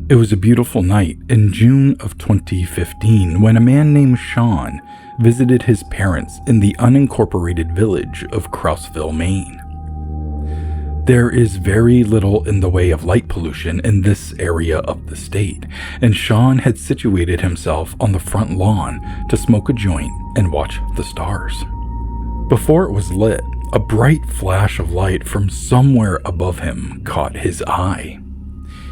It was a beautiful night in June of 2015 when a man named Sean visited his parents in the unincorporated village of Crossville, Maine. There is very little in the way of light pollution in this area of the state, and Sean had situated himself on the front lawn to smoke a joint and watch the stars. Before it was lit, a bright flash of light from somewhere above him caught his eye.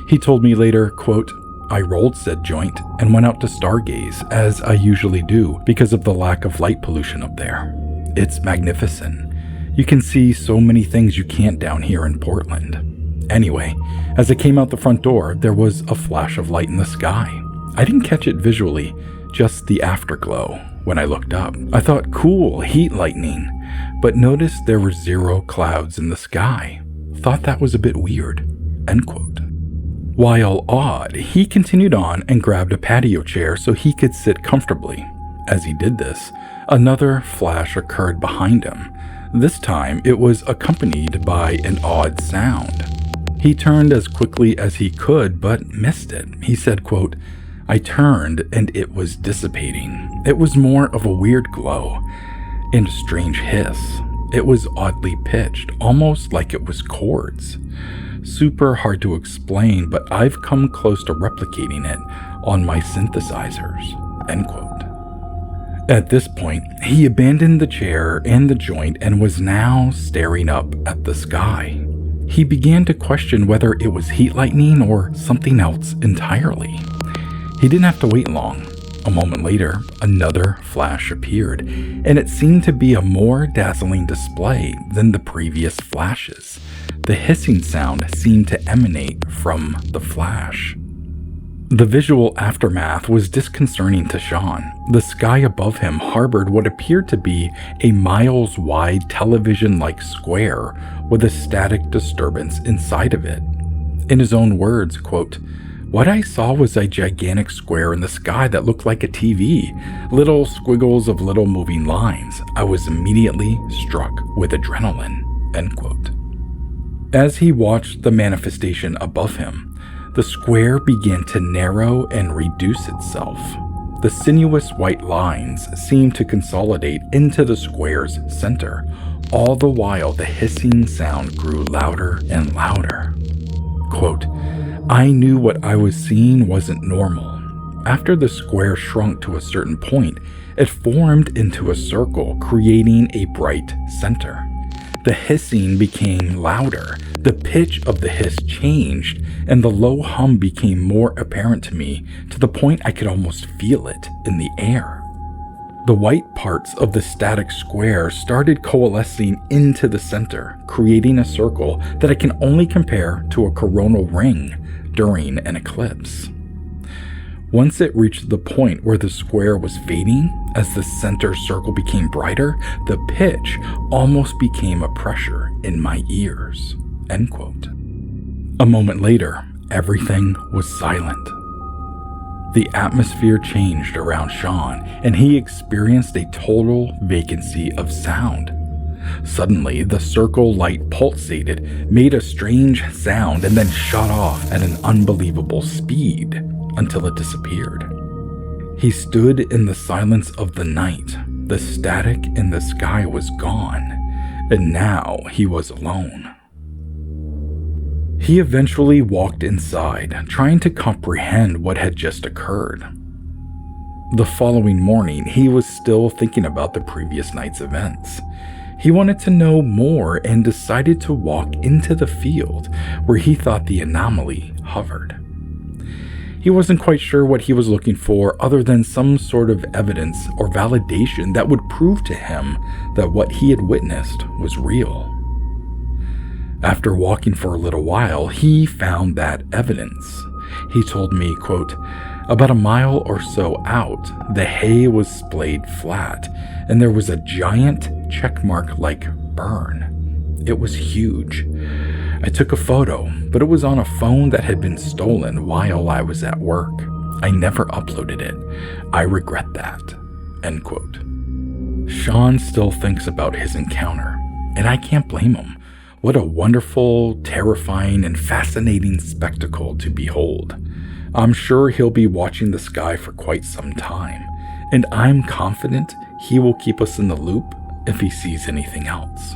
He told me later, quote, "I rolled said joint and went out to stargaze, as I usually do because of the lack of light pollution up there. It's magnificent. You can see so many things you can't down here in Portland. Anyway, as I came out the front door, there was a flash of light in the sky. I didn't catch it visually, just the afterglow. When I looked up, I thought, cool, heat lightning, but noticed there were 0 clouds in the sky. Thought that was a bit weird." End quote. While odd, he continued on and grabbed a patio chair so he could sit comfortably. As he did this, another flash occurred behind him. This time, it was accompanied by an odd sound. He turned as quickly as he could, but missed it. He said, quote, "I turned and it was dissipating. It was more of a weird glow and a strange hiss. It was oddly pitched, almost like it was chords. Super hard to explain, but I've come close to replicating it on my synthesizers." End quote. At this point, he abandoned the chair and the joint and was now staring up at the sky. He began to question whether it was heat lightning or something else entirely. He didn't have to wait long. A moment later, another flash appeared, and it seemed to be a more dazzling display than the previous flashes. The hissing sound seemed to emanate from the flash. The visual aftermath was disconcerting to Sean. The sky above him harbored what appeared to be a miles-wide television-like square with a static disturbance inside of it. In his own words, quote, "What I saw was a gigantic square in the sky that looked like a TV, little squiggles of little moving lines. I was immediately struck with adrenaline." End quote. As he watched the manifestation above him, the square began to narrow and reduce itself. The sinuous white lines seemed to consolidate into the square's center. All the while, the hissing sound grew louder and louder. Quote, "I knew what I was seeing wasn't normal. After the square shrunk to a certain point, it formed into a circle, creating a bright center. The hissing became louder, the pitch of the hiss changed, and the low hum became more apparent to me, to the point I could almost feel it in the air. The white parts of the static square started coalescing into the center, creating a circle that I can only compare to a coronal ring during an eclipse. Once it reached the point where the square was fading, as the center circle became brighter, the pitch almost became a pressure in my ears." End quote. A moment later, everything was silent. The atmosphere changed around Sean, and he experienced a total vacancy of sound. Suddenly, the circle light pulsated, made a strange sound, and then shot off at an unbelievable speed until it disappeared. He stood in the silence of the night. The static in the sky was gone, and now he was alone. He eventually walked inside, trying to comprehend what had just occurred. The following morning, he was still thinking about the previous night's events. He wanted to know more and decided to walk into the field where he thought the anomaly hovered. He wasn't quite sure what he was looking for other than some sort of evidence or validation that would prove to him that what he had witnessed was real. After walking for a little while, he found that evidence. He told me, quote, "About a mile or so out, the hay was splayed flat, and there was a giant checkmark-like burn. It was huge. I took a photo, but it was on a phone that had been stolen while I was at work. I never uploaded it. I regret that." End quote. Sean still thinks about his encounter, and I can't blame him. What a wonderful, terrifying, and fascinating spectacle to behold. I'm sure he'll be watching the sky for quite some time, and I'm confident he will keep us in the loop if he sees anything else.